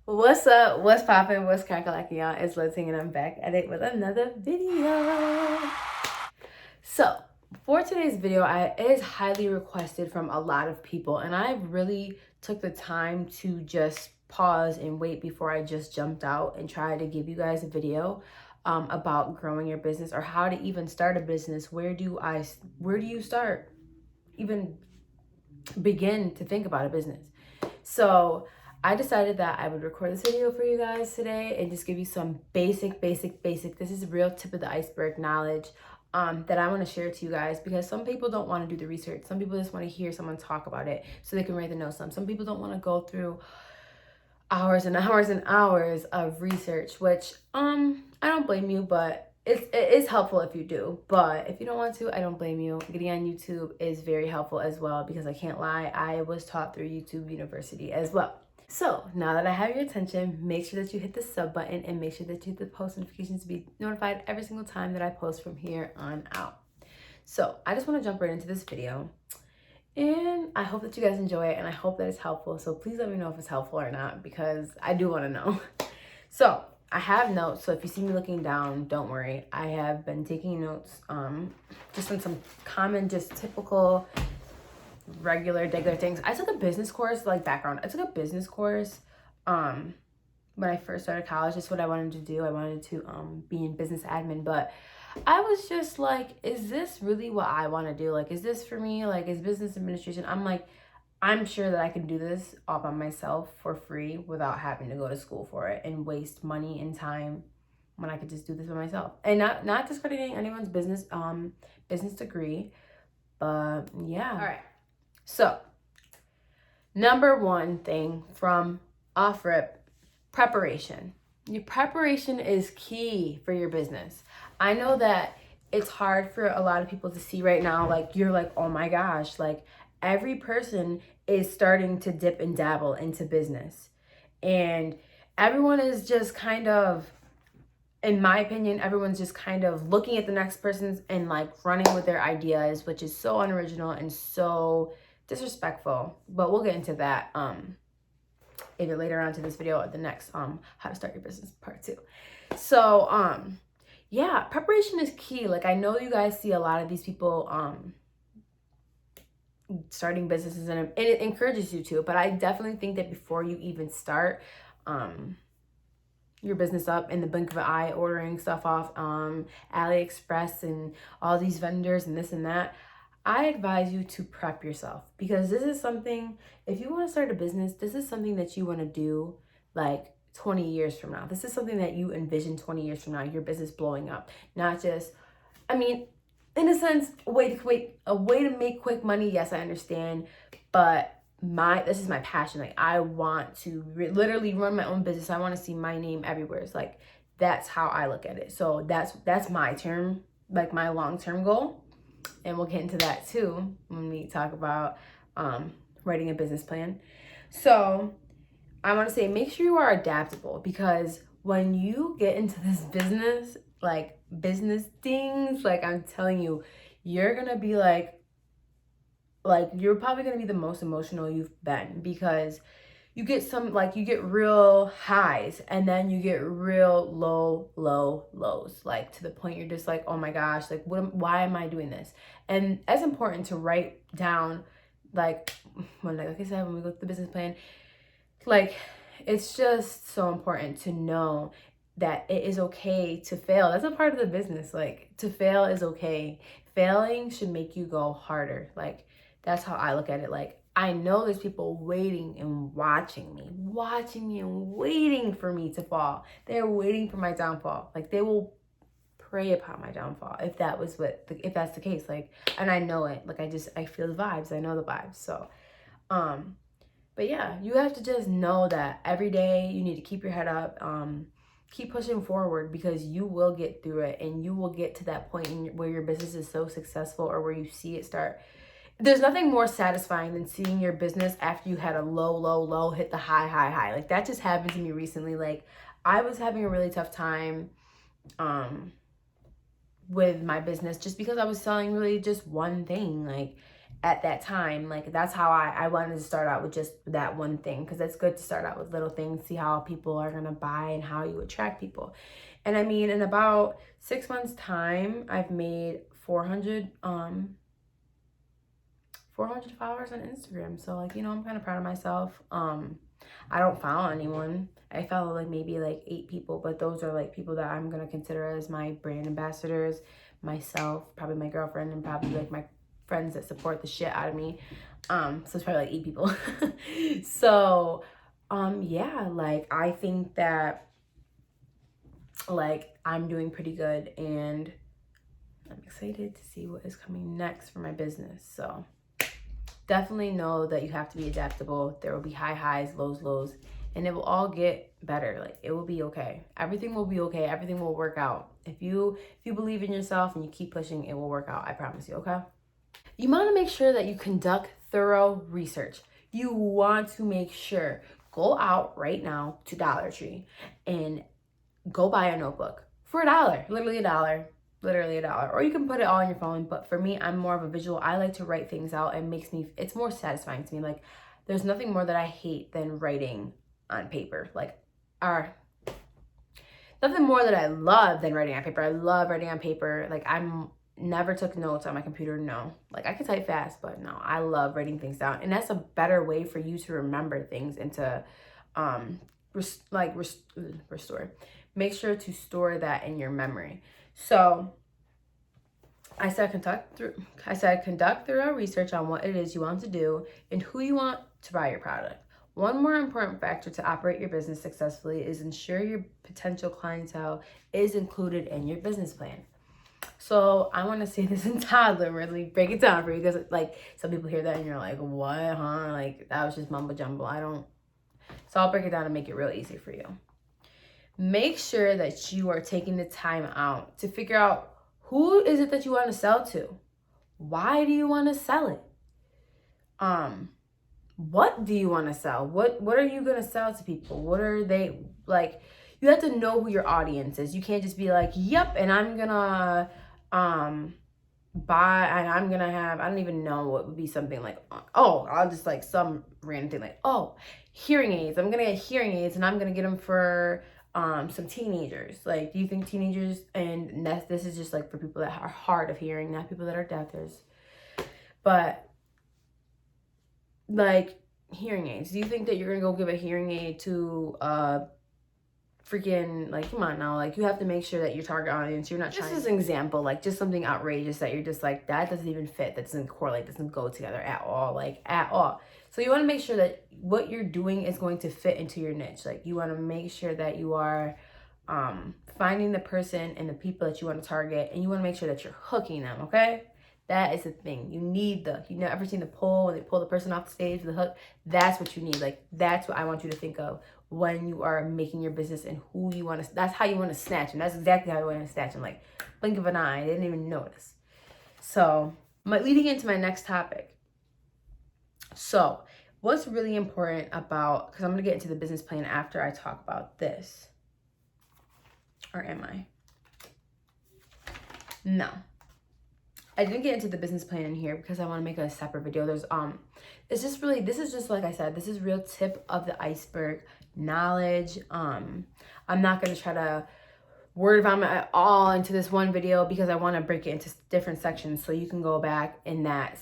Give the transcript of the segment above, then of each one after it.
What's up? What's poppin'? What's crackalacking, y'all? It's luh.ting and I'm back at it with another video. So, for today's video, it is highly requested from a lot of people, and I really took the time to just pause and wait before I just jumped out and tried to give you guys a video about growing your business or how to even start a business. Where do you start? Even begin to think about a business. So I decided that I would record this video for you guys today and just give you some basic, this is real tip of the iceberg knowledge that I want to share to you guys, because some people don't want to do the research. Some people just want to hear someone talk about it so they can write the notes down. Some people don't want to go through hours and hours and hours of research, which I don't blame you, but it is helpful if you do. But if you don't want to, I don't blame you. Getting on YouTube is very helpful as well, because I can't lie, I was taught through YouTube University as well. So now that I have your attention, make sure that you hit the sub button and make sure that you hit the post notifications to be notified every single time that I post from here on out. So I just want to jump right into this video. And I hope that you guys enjoy it, and I hope that it's helpful. So please let me know if it's helpful or not, because I do want to know. So I have notes. So if you see me looking down, don't worry. I have been taking notes just on some common, just typical, regular things. I took a business course, like background. I took a business course when I first started college. That's what I wanted to do. I wanted to be in business admin, but I was just like, is this really what I want to do? Like, is this for me? Like, is business administration? I'm like, I'm sure that I can do this all by myself for free without having to go to school for it and waste money and time when I could just do this by myself. And not discrediting anyone's business degree, but yeah. All right. So, number one thing from off rip, preparation. Your preparation is key for your business. I know that it's hard for a lot of people to see right now. Like, you're like, oh my gosh, like every person is starting to dip and dabble into business. And everyone is just kind of, in my opinion, everyone's just kind of looking at the next person's and like running with their ideas, which is so unoriginal and so disrespectful. But we'll get into that either later on to this video or the next how to start your business part 2. So yeah, preparation is key. Like, I know you guys see a lot of these people starting businesses, and it encourages you to, but I definitely think that before you even start your business up in the blink of an eye, ordering stuff off AliExpress and all these vendors and this and that, I advise you to prep yourself, because this is something, if you want to start a business, this is something that you want to do like 20 years from now. This is something that you envision 20 years from now, your business blowing up. Not just, I mean, in a sense, a way to make quick money. Yes, I understand, but this is my passion. Like, I want to literally run my own business. I want to see my name everywhere. It's like, that's how I look at it. So that's my term, like my long-term goal. And we'll get into that too when we talk about writing a business plan. So I want to say, make sure you are adaptable, because when you get into this business, like business things, like I'm telling you, you're going to be like you're probably going to be the most emotional you've been, because you get real highs and then you get real lows, like to the point you're just like, oh my gosh, like why am I doing this? And it's important to write down, like I said, when we go through the business plan, like, it's just so important to know that it is okay to fail. That's a part of the business. Like, to fail is okay. Failing should make you go harder. Like, that's how I look at it. Like, I know there's people waiting and watching me and waiting for me to fall. They're waiting for my downfall. Like, they will prey upon my downfall if that's the case. Like, and I know it. Like, I feel the vibes. I know the vibes. So, but yeah, you have to just know that every day you need to keep your head up, keep pushing forward, because you will get through it, and you will get to that point where your business is so successful, or where you see it start. There's nothing more satisfying than seeing your business after you had a low hit the high. Like, that just happened to me recently. Like, I was having a really tough time with my business, just because I was selling really just one thing. Like, at that time. Like, that's how I wanted to start out with just that one thing, because it's good to start out with little things, see how people are gonna buy and how you attract people. And I mean, in about 6 months time, I've made 400 followers on Instagram. So, like, I'm kind of proud of myself. I don't follow anyone. I follow like maybe like 8 people, but those are like people that I'm gonna consider as my brand ambassadors, myself, probably my girlfriend, and probably like my friends that support the shit out of me. So it's probably like 8 people. So yeah, like, I think that, like, I'm doing pretty good, and I'm excited to see what is coming next for my business. So definitely know that you have to be adaptable. There will be high highs, lows, and it will all get better. Like, it will be okay. Everything will be okay. Everything will work out. If you believe in yourself and you keep pushing, it will work out. I promise you, okay? You want to make sure that you conduct thorough research. You want to make sure, go out right now to Dollar Tree and go buy a notebook for $1, literally $1, or you can put it all on your phone. But for me, I'm more of a visual. I like to write things out, and it's more satisfying to me. Like, there's nothing more that I hate than writing on paper. Like, nothing more that I love than writing on paper. I love writing on paper. Like, I'm never took notes on my computer. No, like, I can type fast, but no, I love writing things down, and that's a better way for you to remember things and to restore. Make sure to store that in your memory. So I said conduct thorough research on what it is you want to do and who you want to buy your product. One more important factor to operate your business successfully is ensure your potential clientele is included in your business plan. So I want to say this in toddler, really break it down for you, because like, some people hear that and you're like, what, huh? Like, that was just mumbo jumbo. So I'll break it down and make it real easy for you. Make sure that you are taking the time out to figure out, who is it that you want to sell to? Why do you want to sell it? What do you want to sell? What are you going to sell to people? What are they like? You have to know who your audience is. You can't just be like, yep, and I'm going to buy, and I'm going to have, I don't even know what would be something like, oh, I'll just like some random thing like, oh, hearing aids. I'm going to get hearing aids, and I'm going to get them for some teenagers. Like, do you think teenagers, and this is just like for people that are hard of hearing, not people that are deaf, but like, hearing aids. Do you think that you're gonna go give a hearing aid to freaking, like, come on now, like, you have to make sure that your target audience, you're not trying. This is an example, like, just something outrageous that you're just like, that doesn't even fit, that doesn't correlate, doesn't go together at all, like, at all. So you want to make sure that what you're doing is going to fit into your niche. Like, you want to make sure that you are finding the person and the people that you want to target, and you want to make sure that you're hooking them, okay? That is the thing. You need you know, ever seen the pull, when they pull the person off the stage with the hook? That's what you need. Like, that's what I want you to think of when you are making your business, and who you want to, that's how you want to snatch them. That's exactly how you want to snatch them. Like, blink of an eye. They didn't even notice. So, leading into my next topic. So, what's really important about, because I'm going to get into the business plan after I talk about this. Or am I? No. I didn't get into the business plan in here because I want to make a separate video. This is just, like I said, this is real tip of the iceberg knowledge. I'm not going to try to word vomit it all into this one video, because I want to break it into different sections, so you can go back in that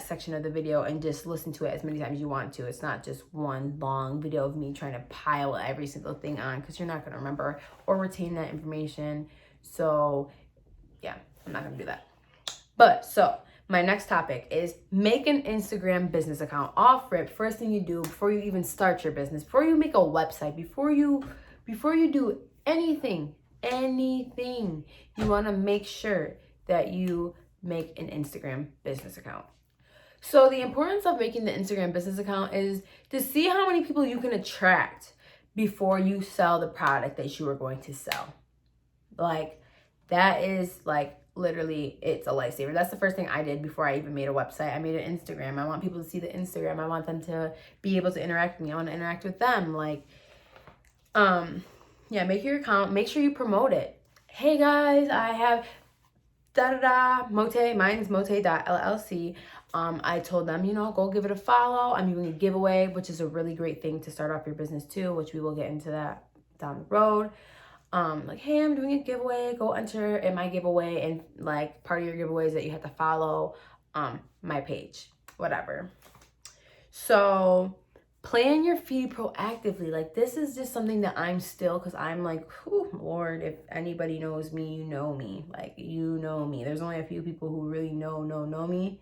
section of the video and just listen to it as many times as you want to. It's not just one long video of me trying to pile every single thing on, because you're not going to remember or retain that information. So yeah, I'm not going to do that. But so my next topic is make an Instagram business account. Off rip, first thing you do before you even start your business, before you make a website, before you do anything, you want to make sure that you make an Instagram business account. So the importance of making the Instagram business account is to see how many people you can attract before you sell the product that you are going to sell. Like, that is like, literally, it's a lifesaver. That's the first thing I did before I even made a website. I made an Instagram. I want people to see the Instagram. I want them to be able to interact with me. I want to interact with them. Like, yeah, make your account. Make sure you promote it. Hey guys, I have Mote. Mine's mote.llc. I told them, go give it a follow. I'm doing a giveaway, which is a really great thing to start off your business too, which we will get into that down the road. Like, hey, I'm doing a giveaway. Go enter in my giveaway, and like part of your giveaway is that you have to follow my page, whatever. So plan your feed proactively. Like, this is just something that I'm still, because I'm like, Lord, if anybody knows me, you know me. Like, you know me. There's only a few people who really know me,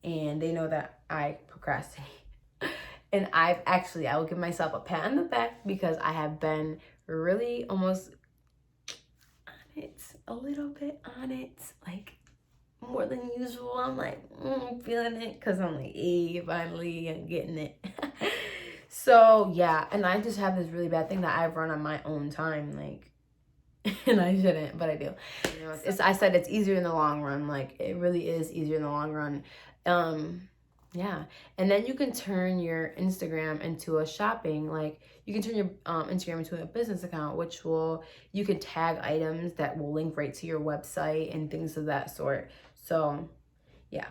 and they know that I procrastinate. And I will give myself a pat on the back because I have been really almost on it, a little bit on it, like more than usual. I'm like, feeling it because I'm like, hey, finally I'm getting it. So yeah, and I just have this really bad thing that I run on my own time, like, and I shouldn't, but I do. I said it's easier in the long run. Like, it really is easier in the long run. Yeah, and then you can turn your Instagram into a shopping. Like, you can turn your Instagram into a business account, which you can tag items that will link right to your website and things of that sort. So yeah,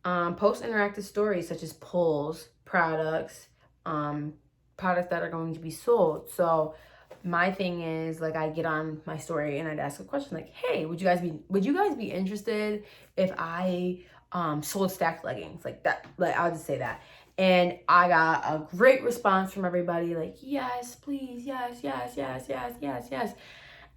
post interactive stories such as polls, products that are going to be sold. So my thing is, like, I get on my story and I'd ask a question like, hey, would you guys be interested if I sold stacked leggings? Like that, like, I'll just say that. And I got a great response from everybody, like, yes, please, yes, yes, yes, yes, yes, yes.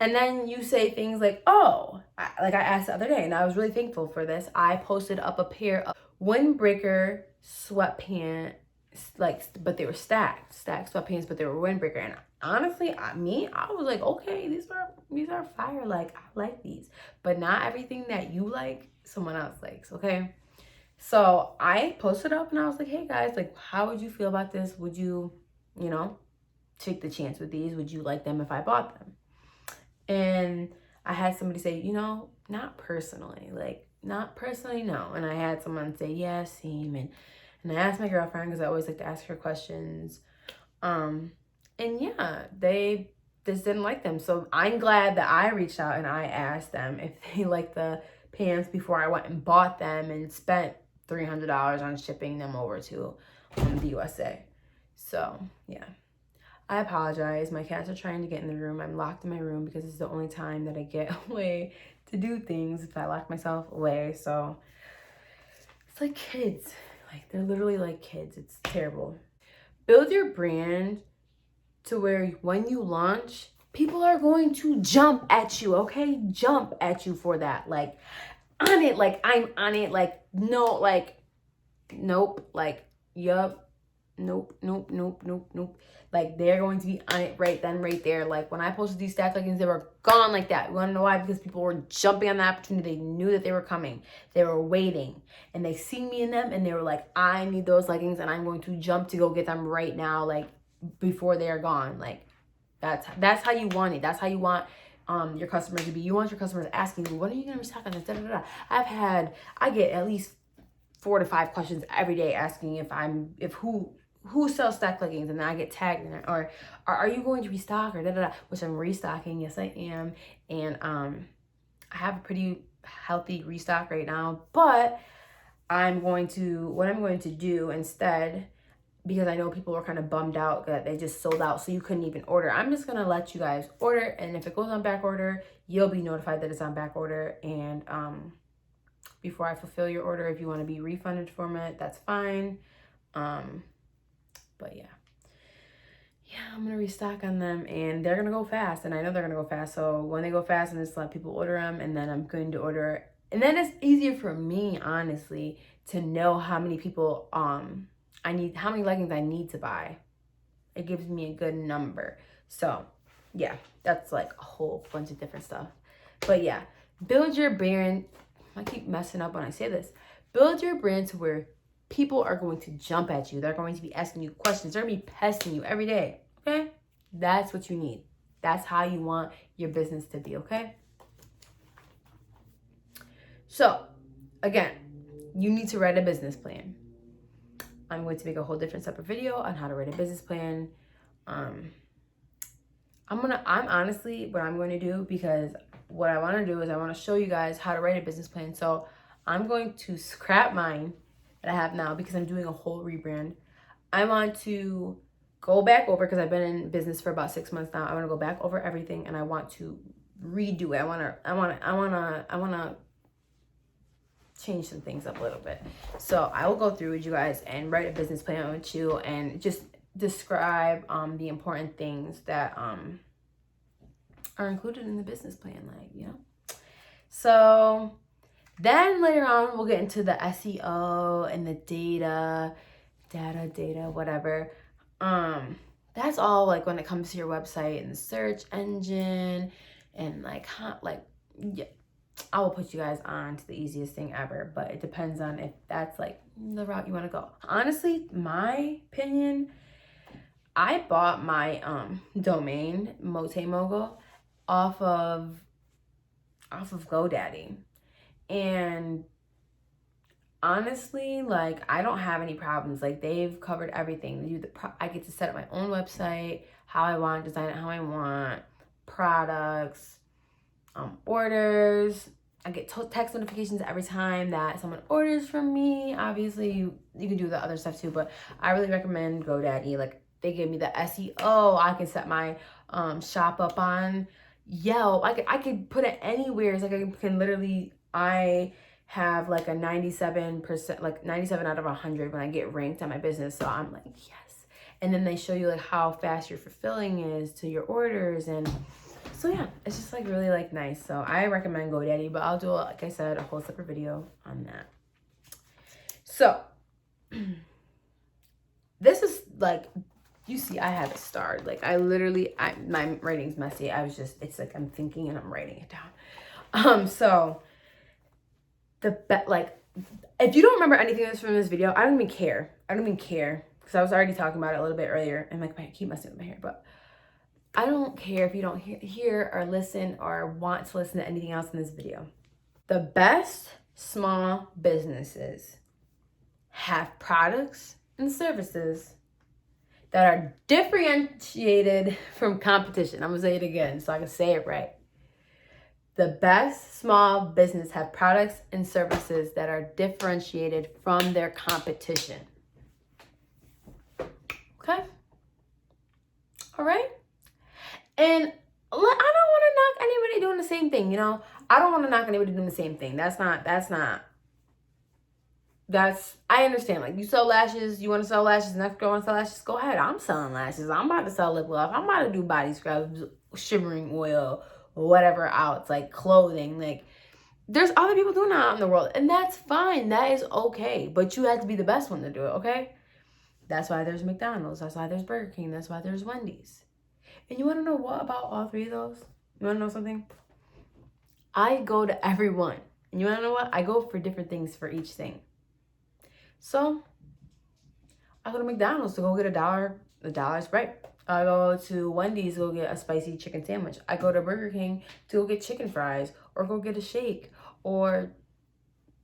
And then you say things like, like I asked the other day, and I was really thankful for this. I posted up a pair of windbreaker sweatpants, but they were stacked sweatpants, but they were windbreaker. And honestly, I was like, okay, these are fire. Like, I like these, but not everything that you like, someone else likes. Okay. So I posted up and I was like, hey guys, like, how would you feel about this? Would you, take the chance with these? Would you like them if I bought them? And I had somebody say, not personally, no. And I had someone say, yes, same. And I asked my girlfriend, because I always like to ask her questions. And yeah, they just didn't like them. So I'm glad that I reached out and I asked them if they liked the pants before I went and bought them and spent $300 on shipping them over to the USA. So yeah. I apologize. My cats are trying to get in the room. I'm locked in my room because it's the only time that I get away to do things if I lock myself away. So it's like kids. Like, they're literally like kids. It's terrible. Build your brand to where when you launch, people are going to jump at you, okay? Jump at you for that. Like, on it. Like, I'm on it. Like, no, like, nope. Like, yup. Nope. Like, they're going to be on it right then, right there. Like, when I posted these stack leggings, they were gone like that. You want to know why? Because people were jumping on the opportunity. They knew that they were coming. They were waiting. And they see me in them, and they were like, I need those leggings, and I'm going to jump to go get them right now, like, before they are gone. Like, that's how you want it. That's how you want your customers to be. You want your customers asking you, when are you going to restock on this? Da, da, da. I get at least 4 to 5 questions every day asking who sells stack leggings, and then I get tagged in it, or are you going to restock, or da da da, which I'm restocking. Yes, I am. And I have a pretty healthy restock right now, but what I'm going to do instead, because I know people were kind of bummed out that they just sold out, so you couldn't even order. I'm just gonna let you guys order, and if it goes on back order, you'll be notified that it's on back order. And before I fulfill your order, if you want to be refunded from it, that's fine. But yeah, I'm gonna restock on them, and they're gonna go fast, and I know they're gonna go fast. So when they go fast, I'm just let people order them, and then I'm going to order, and then it's easier for me, honestly, to know how many people how many leggings I need to buy. It gives me a good number. So yeah, that's like a whole bunch of different stuff. But yeah, build your brand. I keep messing up when I say this. Build your brand to where people are going to jump at you. They're going to be asking you questions. They're going to be pesting you every day. Okay? That's what you need. That's how you want your business to be. Okay? So, again, you need to write a business plan. I'm going to make a whole different separate video on how to write a business plan. I'm honestly, what I'm going to do, because what I want to do is I want to show you guys how to write a business plan. So I'm going to scrap mine that I have now because I'm doing a whole rebrand. I want to go back over, because I've been in business for about 6 months now. I want to go back over everything and I want to redo it. I want to change some things up a little bit. So I will go through with you guys and write a business plan with you and just describe the important things that are included in the business plan, like, you know. So then later on we'll get into the SEO and the data, whatever. That's all like when it comes to your website and the search engine and like yeah, I will put you guys on to the easiest thing ever, but it depends on if that's like the route you want to go. Honestly, my opinion, I bought my domain Mote Mogul off of GoDaddy, and honestly, like, I don't have any problems. Like, they've covered everything. I get to set up my own website how I want, design it how I want, products, orders. I get text notifications every time that someone orders from me. Obviously, you can do the other stuff too, but I really recommend GoDaddy. Like, they give me the SEO. I can set my shop up on Yelp. I could put it anywhere. It's like I can literally, I have like a 97%, like 97 out of 100 when I get ranked on my business. So I'm like, yes. And then they show you like how fast your fulfilling is to your orders. And so yeah, it's just like really like nice. So I recommend GoDaddy, but I'll do, like I said, a whole separate video on that. So this is like, you see, I have it starred. Like, I literally, my writing's messy. It's like I'm thinking and I'm writing it down. So like, if you don't remember anything from this video, I don't even care. Because I was already talking about it a little bit earlier, and like I keep messing with my hair, but I don't care if you don't hear or listen or want to listen to anything else in this video. The best small businesses have products and services that are differentiated from competition. I'm gonna say it again so I can say it right. The best small business have products and services that are differentiated from their competition. Okay? All right? And I don't want to knock anybody doing the same thing, you know? I don't want to knock anybody doing the same thing. I understand. Like, you sell lashes, you want to sell lashes, next girl want to sell lashes, go ahead. I'm selling lashes. I'm about to sell lip gloss. I'm about to do body scrubs, shimmering oil, whatever else, like clothing. Like, there's other people doing that out in the world, and that's fine. That is okay. But you have to be the best one to do it, okay? That's why there's McDonald's. That's why there's Burger King. That's why there's Wendy's. And you want to know what about all three of those? You want to know something? I go to every one. And you want to know what? I go for different things for each thing. So, I go to McDonald's to go get $1 Sprite. I go to Wendy's to go get a spicy chicken sandwich. I go to Burger King to go get chicken fries or go get a shake or,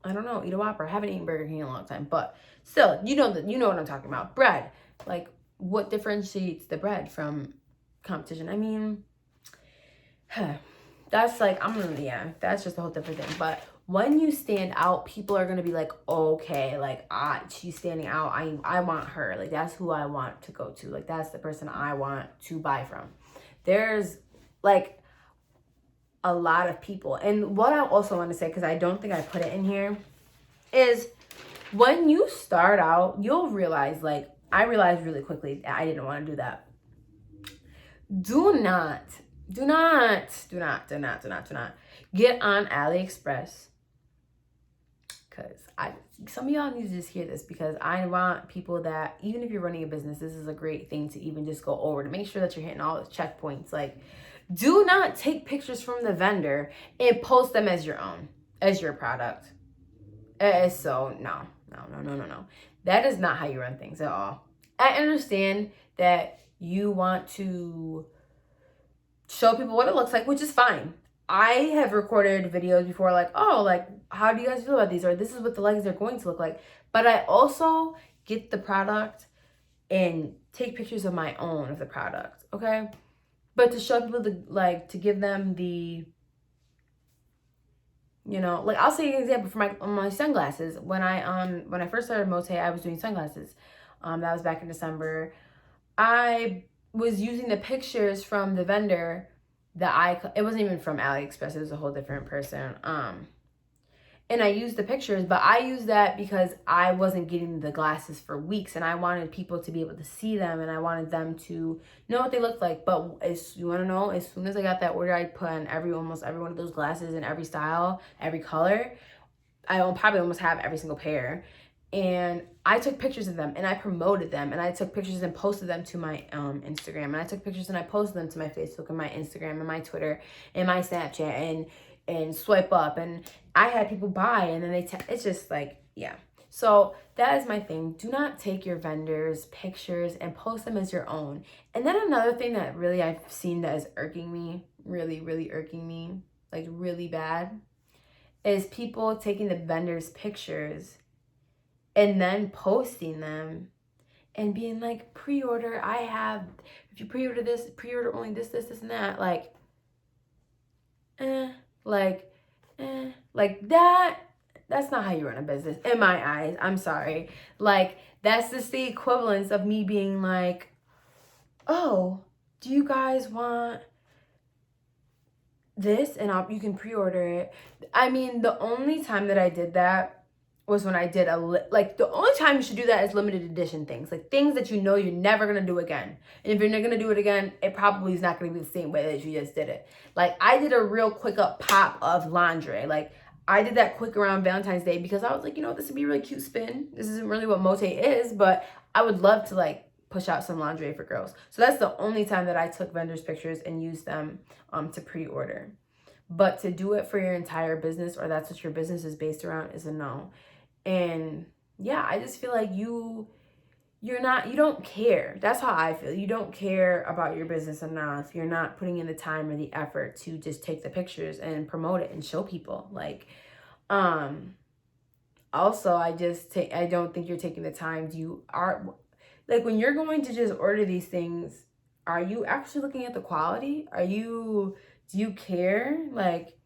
I don't know, eat a Whopper. I haven't eaten Burger King in a long time, but still, you know what I'm talking about. Bread. Like, what differentiates the bread from competition? I mean, that's like, that's just a whole different thing. But when you stand out, people are gonna be like, okay, like, she's standing out. I want her. Like, that's who I want to go to. Like, that's the person I want to buy from. There's like a lot of people. And what I also want to say, because I don't think I put it in here, is when you start out, you'll realize, like, I realized really quickly I didn't want to do that. Do not get on AliExpress, because some of y'all need to just hear this, because I want people that, even if you're running a business, this is a great thing to even just go over to make sure that you're hitting all the checkpoints. Like, do not take pictures from the vendor and post them as your own, as your product. So no. That is not how you run things at all. I understand that you want to show people what it looks like, which is fine. I have recorded videos before, like, oh, like, how do you guys feel about these? Or this is what the legs are going to look like. But I also get the product and take pictures of my own of the product, okay? But to show people, to give them the You know, like I'll say an example for my sunglasses. When I first started Mote, I was doing sunglasses. That was back in December. I was using the pictures from the vendor that it wasn't even from AliExpress, it was a whole different person. And I used the pictures, but I used that because I wasn't getting the glasses for weeks and I wanted people to be able to see them and I wanted them to know what they looked like. But you want to know, as soon as I got that order, I put on almost every one of those glasses in every style, every color. I will probably almost have every single pair. And I took pictures of them and I promoted them and I took pictures and posted them to my Instagram, and I took pictures and I posted them to my Facebook and my Instagram and my Twitter and my Snapchat and swipe up, and I had people buy, and then it's just like, yeah. So that is my thing. Do not take your vendors' pictures and post them as your own. And then another thing that really I've seen that is irking me, really, really irking me, like really bad, is people taking the vendors' pictures and then posting them and being like, pre-order, I have, if you pre-order this, pre-order only this, and that. Eh, like, like that's not how you run a business, in my eyes. I'm sorry. Like, that's just the equivalence of me being like, oh, do you guys want this? And you can pre-order it. I mean, the only time that I did that was when I did the only time you should do that is limited edition things, like things that you know you're never gonna do again. And if you're not gonna do it again, it probably is not gonna be the same way that you just did it. Like, I did a real quick up pop of lingerie. Like, I did that quick around Valentine's Day because I was like, you know, this would be a really cute spin. This isn't really what Mote is, but I would love to like push out some lingerie for girls. So that's the only time that I took vendors' pictures and used them to pre-order. But to do it for your entire business, or that's what your business is based around, is a no. And yeah, I just feel like you don't care. That's how I feel. You don't care about your business enough. You're not putting in the time or the effort to just take the pictures and promote it and show people. Like, also, I don't think you're taking the time. Like, when you're going to just order these things, are you actually looking at the quality? Do you care? Like,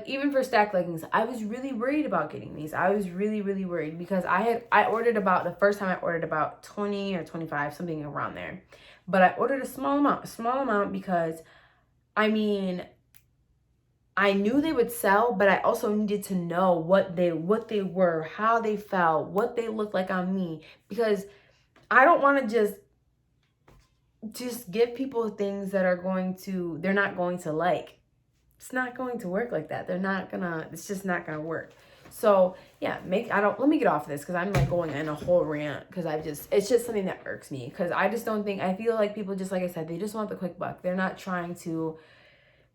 even for stack leggings, I was really worried about getting these. I was really, really worried because I ordered the first time I ordered about 20 or 25, something around there. But I ordered a small amount because, I mean, I knew they would sell, but I also needed to know what they were, how they felt, what they looked like on me, because I don't want to just give people things that they're not going to like. It's not going to work like that. It's just not gonna work. So yeah, let me get off of this because I'm like going in a whole rant because it's just something that irks me, because I just don't think, I feel like people, just like I said, they just want the quick buck. They're not trying to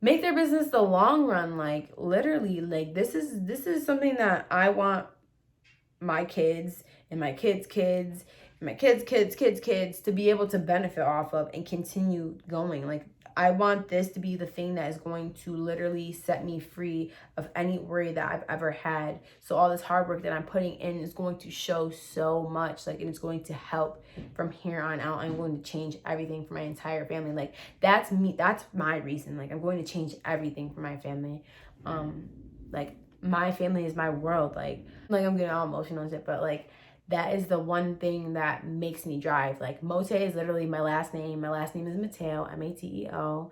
make their business the long run. Like, literally, like, this is something that I want my kids and my kids' kids and my kids' to be able to benefit off of and continue going. Like, I want this to be the thing that is going to literally set me free of any worry that I've ever had. So all this hard work that I'm putting in is going to show so much, like, and it's going to help from here on out. I'm going to change everything for my entire family. Like, that's me. That's my reason. Like, I'm going to change everything for my family. Like, my family is my world. Like I'm getting all emotional and shit, but like, that is the one thing that makes me drive. Like, Mote is literally my last name. My last name is Mateo, Mateo.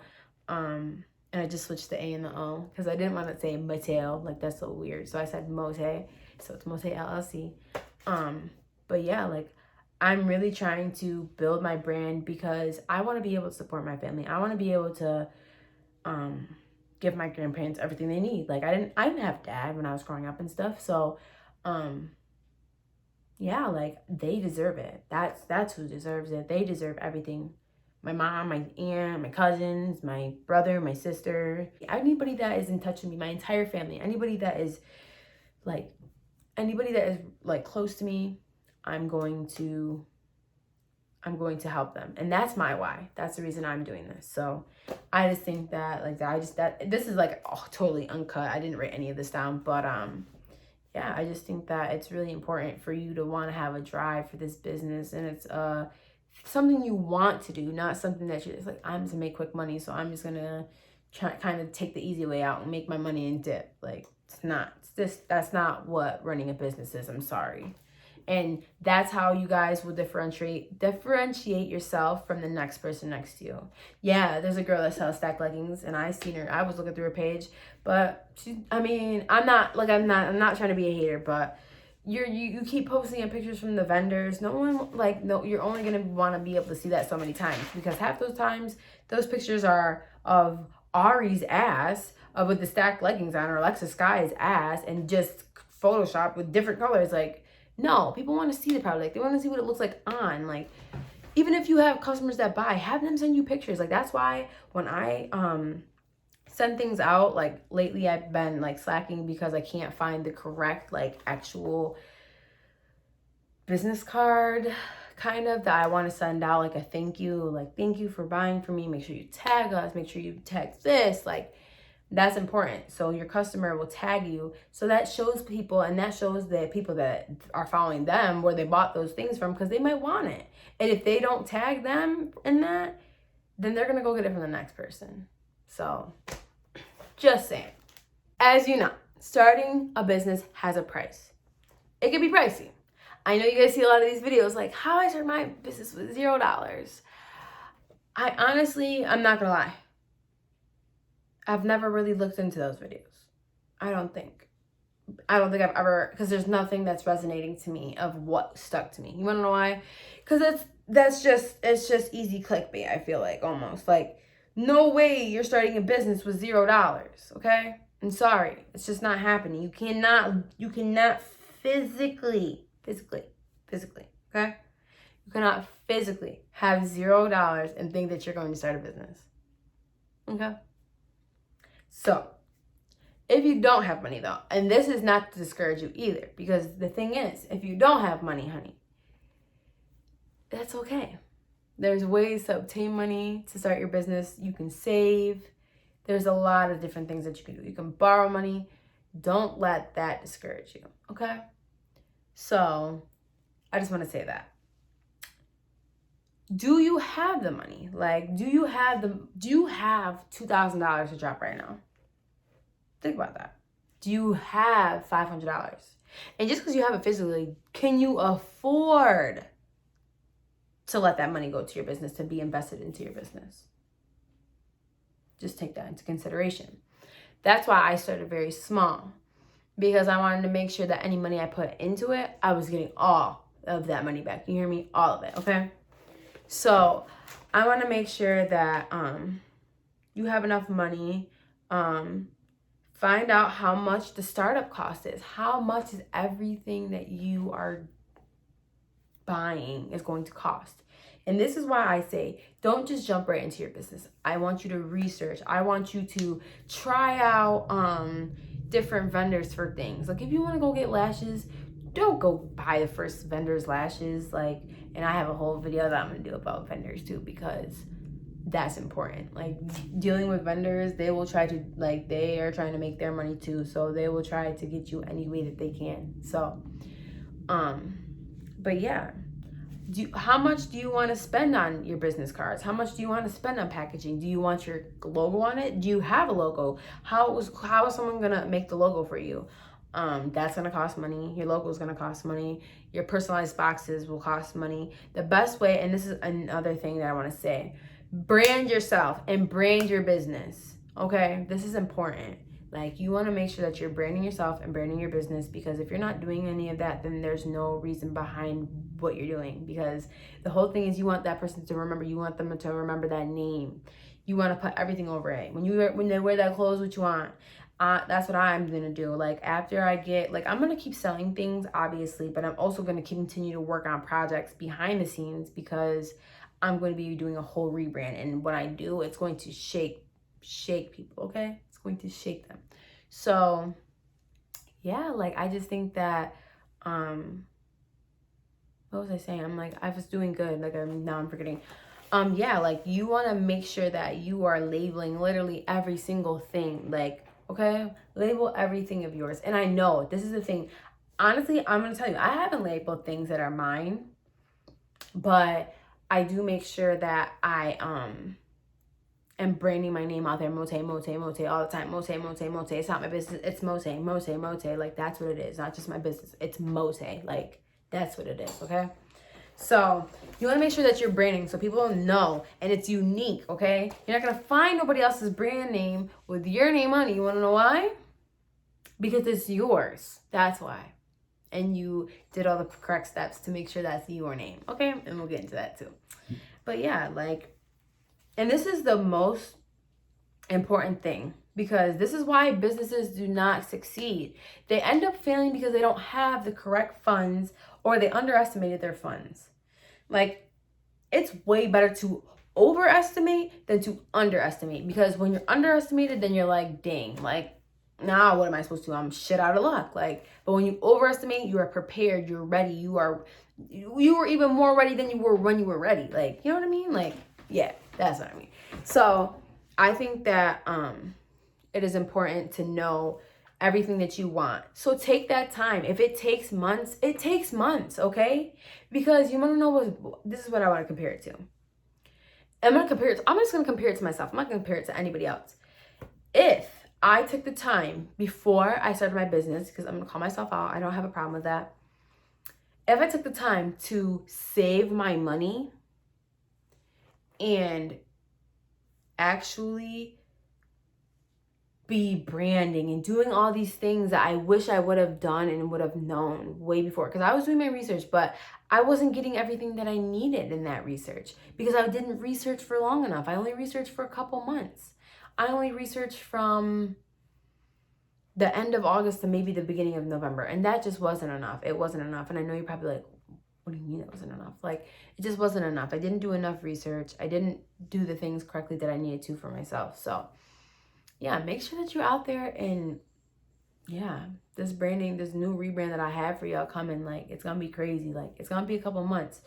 And I just switched the A and the O because I didn't want to say Mateo. Like, that's so weird. So I said Mote. So it's Mote LLC. But yeah, like, I'm really trying to build my brand because I want to be able to support my family. I want to be able to give my grandparents everything they need. Like, I didn't have dad when I was growing up and stuff. So yeah, like, they deserve it. That's who deserves it. They deserve everything. My mom, my aunt, my cousins, my brother, my sister, anybody that is in touch with me, my entire family, anybody that is like close to me, I'm going to help them. And that's my why. That's the reason I'm doing this. So I just think that, like, this is like, totally uncut. I didn't write any of this down, but yeah, I just think that it's really important for you to want to have a drive for this business, and it's something you want to do, not something that you're just like, I'm just gonna make quick money, so I'm just gonna kind of take the easy way out and make my money and dip. Like, it's not. That's not what running a business is. I'm sorry. And that's how you guys will differentiate yourself from the next person next to you. Yeah, there's a girl that sells stack leggings, and I seen her. I was looking through her page, but I'm not trying to be a hater, but you keep posting pictures from the vendors. No, you're only gonna want to be able to see that so many times, because half those times those pictures are of Ari's ass with the stacked leggings on, or Alexa Sky's ass, and just Photoshop with different colors. Like, no, people want to see the product. They want to see what it looks like on. Like, even if you have customers that buy, have them send you pictures. Like, that's why when I send things out, like lately I've been like slacking because I can't find the correct like actual business card kind of that I want to send out, like a thank you for buying from me. Make sure you tag us, make sure you tag this, like that's important. So your customer will tag you. So that shows people, and that shows the people that are following them where they bought those things from, because they might want it. And if they don't tag them in that, then they're going to go get it from the next person. So just saying. As you know, starting a business has a price. It can be pricey. I know you guys see a lot of these videos like how I started my business with $0. I honestly, I'm not going to lie, I've never really looked into those videos. I don't think I've ever, because there's nothing that's resonating to me of what stuck to me. You want to know why? Because it's just easy clickbait. I feel like, almost like, no way you're starting a business with $0. Okay, I'm sorry, it's just not happening. You cannot physically. Okay, you cannot physically have $0 and think that you're going to start a business. Okay. So, if you don't have money though, and this is not to discourage you either, because the thing is, if you don't have money, honey, that's okay. There's ways to obtain money to start your business. You can save. There's a lot of different things that you can do. You can borrow money. Don't let that discourage you, okay? So, I just want to say that. Do you have the money? Like, do you have $2,000 to drop right now? Think about that. Do you have $500? And just because you have it physically, can you afford to let that money go to your business, to be invested into your business? Just take that into consideration. That's why I started very small, because I wanted to make sure that any money I put into it, I was getting all of that money back. You hear me? All of it, okay? So I want to make sure that you have enough money. Find out how much the startup cost is. How much is everything that you are buying is going to cost? And this is why I say, don't just jump right into your business. I want you to research. I want you to try out different vendors for things. Like, if you want to go get lashes, don't go buy the first vendor's lashes. Like, and I have a whole video that I'm going to do about vendors too, because that's important. Like, dealing with vendors, they will try to, like, they are trying to make their money too, so they will try to get you any way that they can. So but yeah, how much do you want to spend on your business cards? How much do you want to spend on packaging? Do you want your logo on it? Do you have a logo? How is someone gonna make the logo for you? That's gonna cost money. Your logo is gonna cost money. Your personalized boxes will cost money. The best way, and this is another thing that I want to say, brand yourself and brand your business. Okay, this is important. Like, you want to make sure that you're branding yourself and branding your business, because if you're not doing any of that, then there's no reason behind what you're doing, because the whole thing is you want that person to remember. You want them to remember that name. You want to put everything over it. When they wear that clothes, what you want. That's what I'm going to do. Like, after I get, like, I'm going to keep selling things, obviously, but I'm also going to continue to work on projects behind the scenes, because I'm going to be doing a whole rebrand. And when I do, it's going to shake people, okay? It's going to shake them. So, yeah, like, I just think that, what was I saying? I was doing good. Like, now I'm forgetting. Yeah, like, you want to make sure that you are labeling literally every single thing. Like, okay, label everything of yours. And I know this is the thing. Honestly, I'm going to tell you, I haven't labeled things that are mine, but I do make sure that I and branding my name out there, Mote, Mote, Mote, all the time. Mote, Mote, Mote. It's not my business. It's Mote, Mote, Mote. Like, that's what it is. Not just my business. It's Mote. Like, that's what it is, okay? So you want to make sure that you're branding so people know and it's unique, okay? You're not going to find nobody else's brand name with your name on it. You want to know why? Because it's yours. That's why. And you did all the correct steps to make sure that's your name, okay? And we'll get into that too. But yeah, like, and this is the most important thing, because this is why businesses do not succeed. They end up failing because they don't have the correct funds, or they underestimated their funds. Like, it's way better to overestimate than to underestimate, because when you're underestimated, then you're like, dang, like, now what am I supposed to do? I'm shit out of luck. Like, but when you overestimate, you are prepared, you're ready, you were even more ready than you were when you were ready. Like, you know what I mean? Like, yeah, that's what I mean. So I think that it is important to know everything that you want. So take that time. If it takes months, it takes months, okay? Because you want to know this is what I want to compare it to. I'm just going to compare it to myself. I'm not going to compare it to anybody else. If I took the time before I started my business, because I'm going to call myself out, I don't have a problem with that. If I took the time to save my money and actually be branding and doing all these things that I wish I would have done and would have known way before, because I was doing my research, but I wasn't getting everything that I needed in that research because I didn't research for long enough. I only researched for a couple months. I only researched from the end of August to maybe the beginning of November, and that just wasn't enough. It wasn't enough. And I know you're probably like, what do you mean it wasn't enough? Like, it just wasn't enough. I didn't do enough research. I didn't do the things correctly that I needed to for myself. So yeah, make sure that you're out there, and yeah, this branding, this new rebrand that I have for y'all coming, like, it's gonna be crazy. Like, it's gonna be a couple months,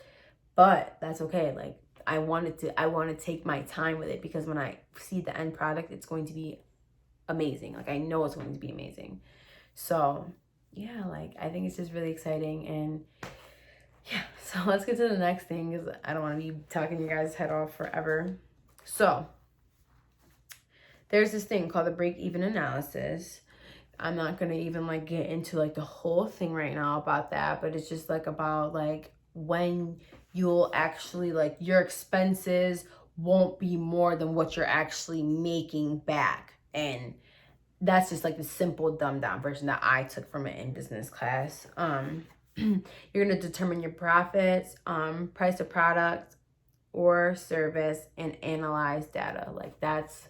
but that's okay. Like, I want to take my time with it, because when I see the end product, it's going to be amazing. Like, I know it's going to be amazing. So yeah, like, I think it's just really exciting. And yeah, so let's get to the next thing, because I don't want to be talking your guys' head off forever. So there's this thing called the break-even analysis. I'm not going to even like get into like the whole thing right now about that, but it's just like about like when you'll actually, like, your expenses won't be more than what you're actually making back. And that's just like the simple dumbed down version that I took from it in business class. You're going to determine your profits, price of product or service, and analyze data. Like, that's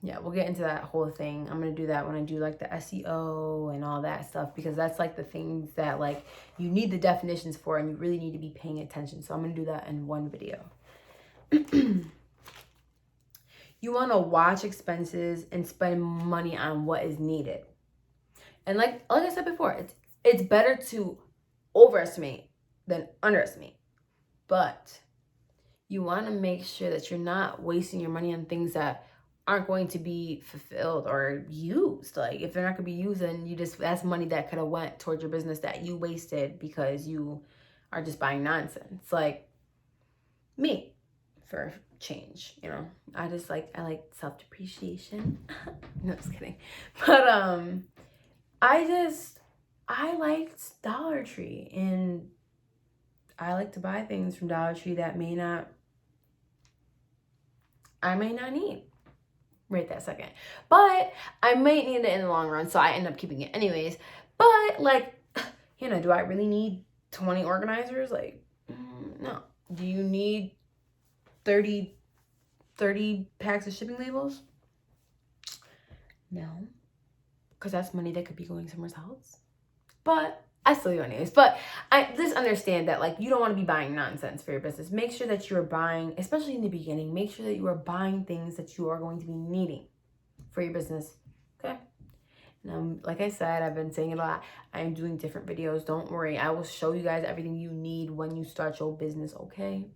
yeah, we'll get into that whole thing. I'm going to do that when I do like the SEO and all that stuff, because that's like the things that like you need the definitions for, and you really need to be paying attention. So I'm going to do that in one video. You want to watch expenses and spend money on what is needed. And like I said before, it's better to overestimate than underestimate. But you want to make sure that you're not wasting your money on things that aren't going to be fulfilled or used. Like, if they're not going to be used, then that's money that could have went towards your business that you wasted because you are just buying nonsense. Like me, for change, you know. I like self-depreciation. No, just kidding. But I liked Dollar Tree, and I like to buy things from Dollar Tree that I may not need right that second, but I might need it in the long run, so I end up keeping it anyways. But like, you know, do I really need 20 organizers? Like, no. Do you need 30 packs of shipping labels? No, because that's money that could be going somewhere else. But I still do anyways. But I just understand that, like, you don't want to be buying nonsense for your business. Make sure that you're buying, especially in the beginning, make sure that you are buying things that you are going to be needing for your business. Okay? Now, like I said, I've been saying it a lot. I'm doing different videos. Don't worry. I will show you guys everything you need when you start your business. Okay?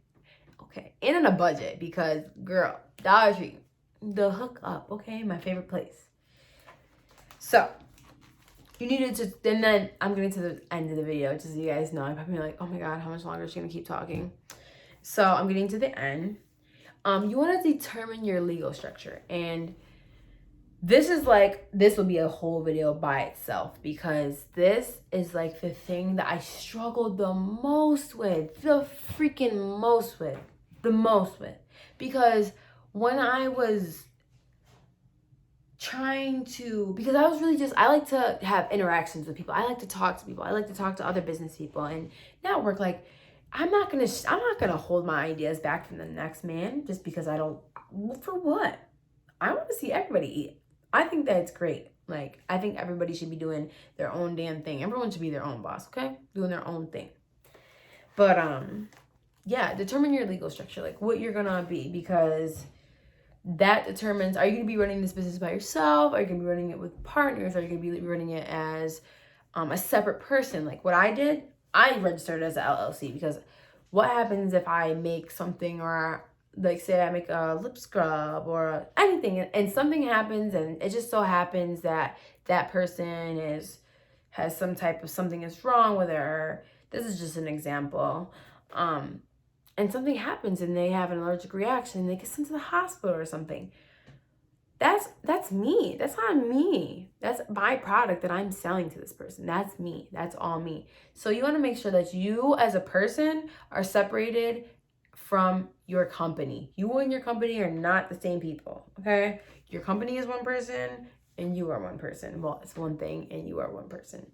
Okay. And in a budget, because, girl, Dollar Tree, the hook up. Okay? My favorite place. So you needed to, and then I'm getting to the end of the video, just so you guys know. I'm probably like, oh my God, how much longer is she gonna keep talking? So I'm getting to the end. You want to determine your legal structure. And this will be a whole video by itself, because this is like the thing that I struggled the most with, because when I was trying to, because I was really just, I like to have interactions with people. I like to talk to people. I like to talk to other business people and network. Like, I'm not gonna hold my ideas back from the next man just because I don't. For what? I want to see everybody eat. I think that's great. Like, I think everybody should be doing their own damn thing. Everyone should be their own boss, okay? Doing their own thing. But yeah, determine your legal structure, like what you're gonna be, because that determines, are you gonna be running this business by yourself? Are you gonna be running it with partners? Are you gonna be running it as a separate person? Like what I did, I registered as an LLC, because what happens if I make something, or like say I make a lip scrub or anything, and something happens, and it just so happens that that person has some type of something is wrong with her. This is just an example. And something happens and they have an allergic reaction, they get sent to the hospital or something. That's me. That's not me. That's my product that I'm selling to this person. That's me. That's all me. So you want to make sure that you as a person are separated from your company. You and your company are not the same people, okay? Your company is one person and you are one person. Well, it's one thing and you are one person.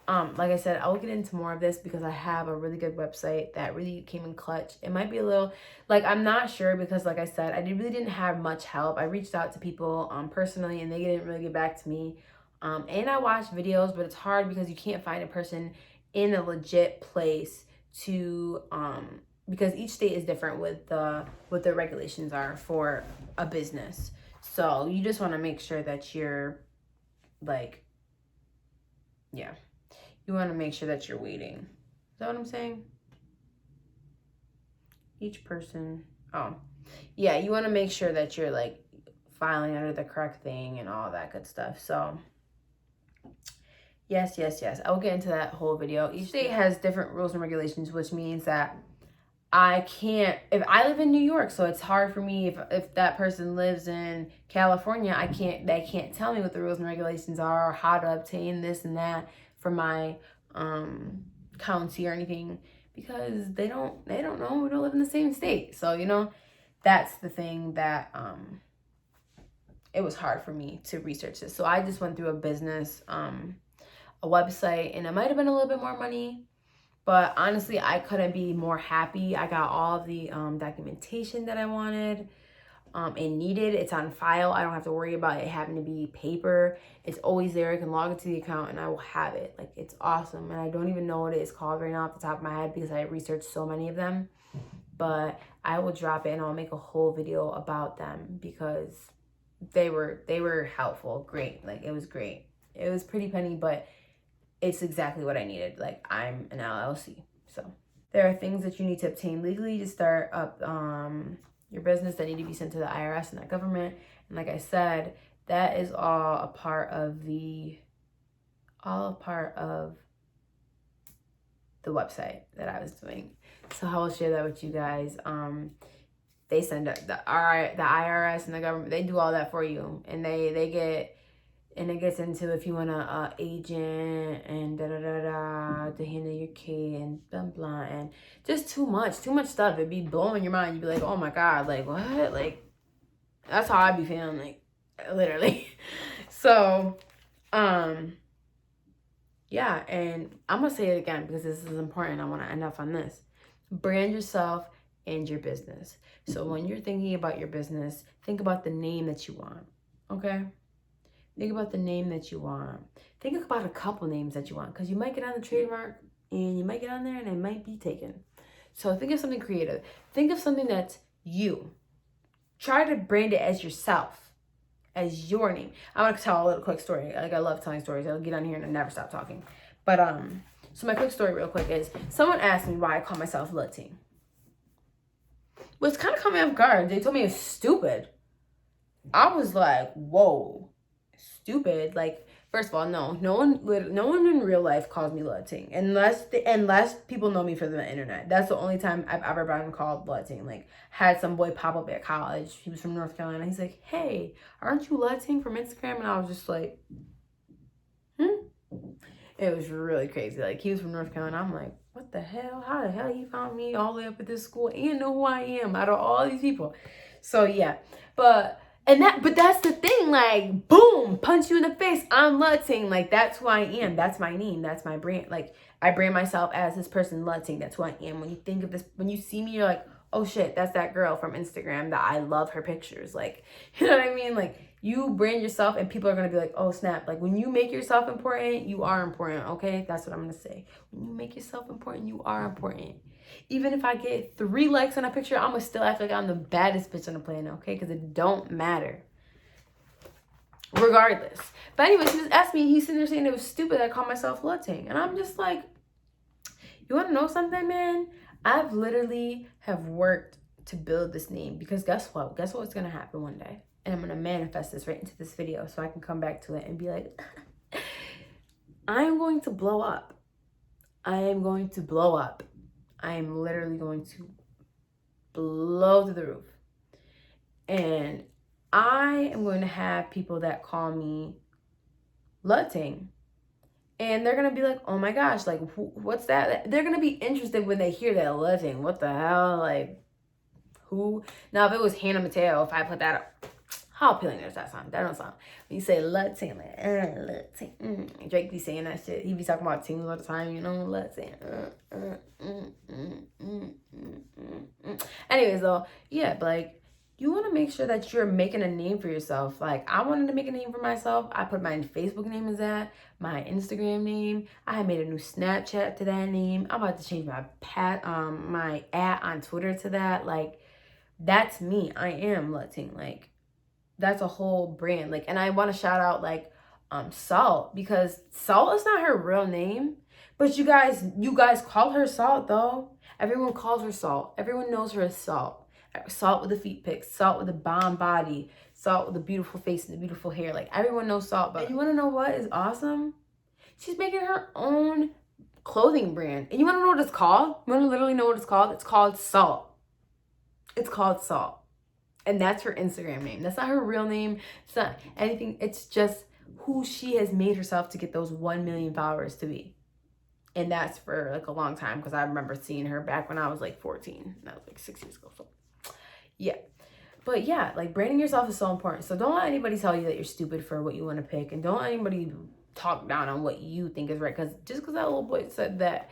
Like I said, I will get into more of this because I have a really good website that really came in clutch. It might be a little, like, I'm not sure, because like I said, I really didn't have much help. I reached out to people personally and they didn't really get back to me. And I watched videos, but it's hard because you can't find a person in a legit place to, because each state is different with what the regulations are for a business. So you just want to make sure that you're like, yeah. You want to make sure that you're waiting. Is that what I'm saying? Each person. Oh, yeah. You want to make sure that you're like filing under the correct thing and all that good stuff. So, yes. I will get into that whole video. Each state has different rules and regulations, which means that I can't, if I live in New York, so it's hard for me if that person lives in California, they can't tell me what the rules and regulations are, or how to obtain this and that for my county or anything, because they don't know, we don't live in the same state. So, you know, that's the thing that it was hard for me to research this. So I just went through a business, a website, and it might have been a little bit more money. But honestly, I couldn't be more happy. I got all the documentation that I wanted and needed. It's on file. I don't have to worry about it having to be paper. It's always there. I can log into the account and I will have it. Like, it's awesome. And I don't even know what it is called right now off the top of my head because I researched so many of them. But I will drop it and I'll make a whole video about them because they were helpful. Great. Like, it was great. It was pretty penny, but it's exactly what I needed. Like, I'm an LLC. So there are things that you need to obtain legally to start up your business that need to be sent to the IRS and the government. And like I said, that is all a part of the website that I was doing. So I will share that with you guys. They send the IRS and the government, they do all that for you. And they get, and it gets into if you want a agent and to handle your kid and blah blah, and just too much stuff. It'd be blowing your mind. You'd be like, oh my god, like what? Like, that's how I'd be feeling, like, literally. So yeah, and I'm gonna say it again because this is important. I want to end off on this. Brand yourself and your business. So when you're thinking about your business, think about the name that you want. Okay. Think about the name that you want. Think about a couple names that you want, because you might get on the trademark and you might get on there and it might be taken. So think of something creative. Think of something that's you. Try to brand it as yourself, as your name. I want to tell a little quick story. Like, I love telling stories. I'll get on here and I never stop talking. But so my quick story real quick is someone asked me why I call myself luh.ting. Which kind of caught me off guard. They told me it's stupid. I was like, whoa. Stupid. Like, First of all, no one in real life calls me luh.ting unless people know me from the internet. That's the only time I've ever been called luh.ting. Like, had some boy pop up at college. He was from North Carolina. He's like, "Hey, aren't you luh.ting from Instagram?" And I was just like, It was really crazy. Like, he was from North Carolina. I'm like, what the hell? How the hell he found me all the way up at this school and know who I am out of all these people? So yeah, but that's the thing. Like, boom, punch you in the face. I'm luh.ting. Like, that's who I am. That's my name. That's my brand. Like, I brand myself as this person, luh.ting. That's who I am. When you think of this, when you see me, you're like, oh shit, that's that girl from Instagram that I love her pictures. Like, you know what I mean? Like, you brand yourself and people are going to be like, oh snap. Like, when you make yourself important, you are important. Okay, that's what I'm going to say. When you make yourself important, you are important. Even if I get 3 likes on a picture, I'm going to still act like I'm the baddest bitch on the planet. Okay, because it don't matter regardless. But anyways, he was asking me, he's sitting there saying it was stupid that I called myself luh.ting. And I'm just like, you want to know something, man? I've literally have worked to build this name, because guess what? Guess what's going to happen one day? And I'm going to manifest this right into this video so I can come back to it and be like, I'm going to blow up. I am going to blow up. I am literally going to blow to the roof. And I am going to have people that call me luh.ting. And they're going to be like, oh my gosh, like, what's that? They're going to be interested when they hear that luh.ting. What the hell? Like, who? Now, if it was Hannah Mateo, if I put that up, how appealing does that sound? That don't sound. When you say luh.ting, like, luh.ting. Drake be saying that shit. He be talking about tings all the time, you know, luh.ting. Anyways, though, yeah, but like, you want to make sure that you're making a name for yourself. Like, I wanted to make a name for myself. I put my Facebook name as that, my Instagram name. I had made a new Snapchat to that name. I'm about to change my my @ on Twitter to that. Like, that's me. I am luh.ting. Like, that's a whole brand. Like, and I want to shout out like Salt, because Salt is not her real name, but you guys call her Salt though. Everyone calls her Salt. Everyone knows her as Salt. Salt with the feet pics, Salt with a bomb body, Salt with a beautiful face and the beautiful hair. Like, everyone knows Salt. But you want to know what is awesome? She's making her own clothing brand. And you want to know what it's called? You want to literally know what it's called? It's called Salt. It's called Salt. And that's her Instagram name. That's not her real name. It's not anything. It's just who she has made herself to get those 1 million followers to be. And that's for like a long time, because I remember seeing her back when I was like 14. That was like 6 years ago. So yeah. But yeah, like, branding yourself is so important. So don't let anybody tell you that you're stupid for what you want to pick. And don't let anybody talk down on what you think is right. Because just because that little boy said that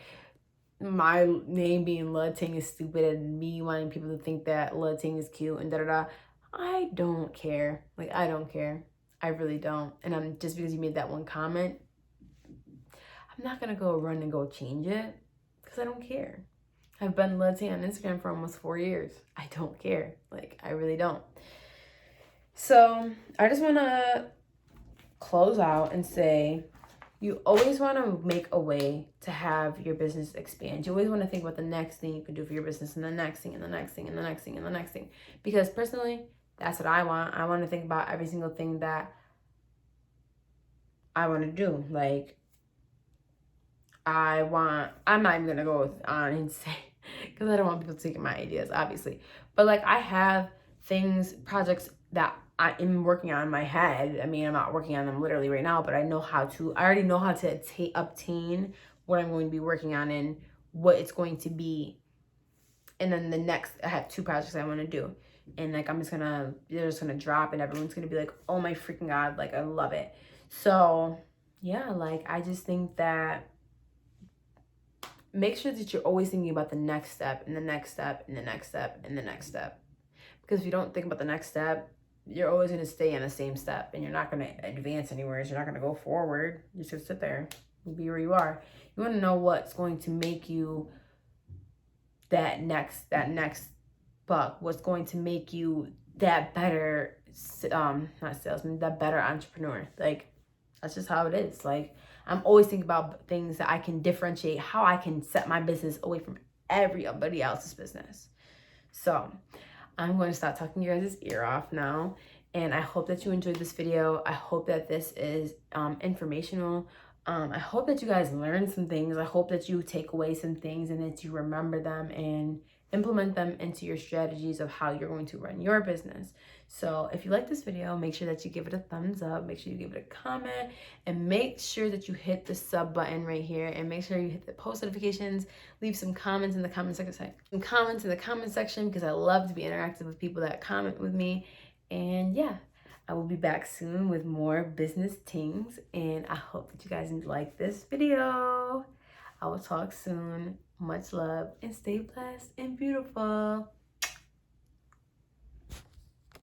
my name being luh.ting is stupid and me wanting people to think that luh.ting is cute and da-da-da, I don't care. Like, I don't care. I really don't. And I'm just because you made that one comment, I'm not going to go run and go change it, because I don't care. I've been luh.ting on Instagram for almost 4 years. I don't care. Like, I really don't. So I just want to close out and say, you always want to make a way to have your business expand. You always want to think about the next thing you can do for your business, and the next thing, and the next thing, and the next thing, and the next thing. Because personally, that's what I want. I want to think about every single thing that I want to do. Like, I'm not even going to go on and say, because I don't want people taking my ideas, obviously. But like, I have projects that I am working on in my head. I mean, I'm not working on them literally right now, but I already know how to obtain what I'm going to be working on and what it's going to be. And then I have 2 projects I want to do. And like, they're just going to drop and everyone's going to be like, oh my freaking God, like, I love it. So yeah, like, I just think that make sure that you're always thinking about the next step and the next step and the next step and the next step. Because if you don't think about the next step, you're always going to stay on the same step and you're not going to advance anywhere. You're not going to go forward. You're just going to sit there and be where you are. You want to know what's going to make you that next buck. What's going to make you that better, not salesman, that better entrepreneur. Like, that's just how it is. Like, I'm always thinking about things that I can differentiate, how I can set my business away from everybody else's business. So I'm going to stop talking your guys' ear off now. And I hope that you enjoyed this video. I hope that this is informational. I hope that you guys learn some things. I hope that you take away some things and that you remember them and implement them into your strategies of how you're going to run your business. So if you like this video, make sure that you give it a thumbs up, make sure you give it a comment, and make sure that you hit the sub button right here, and make sure you hit the post notifications. Leave some comments in the comment section, because I love to be interactive with people that comment with me. And yeah, I will be back soon with more business tings, and I hope that you guys like this video. I will talk soon. Much love, and stay blessed and beautiful.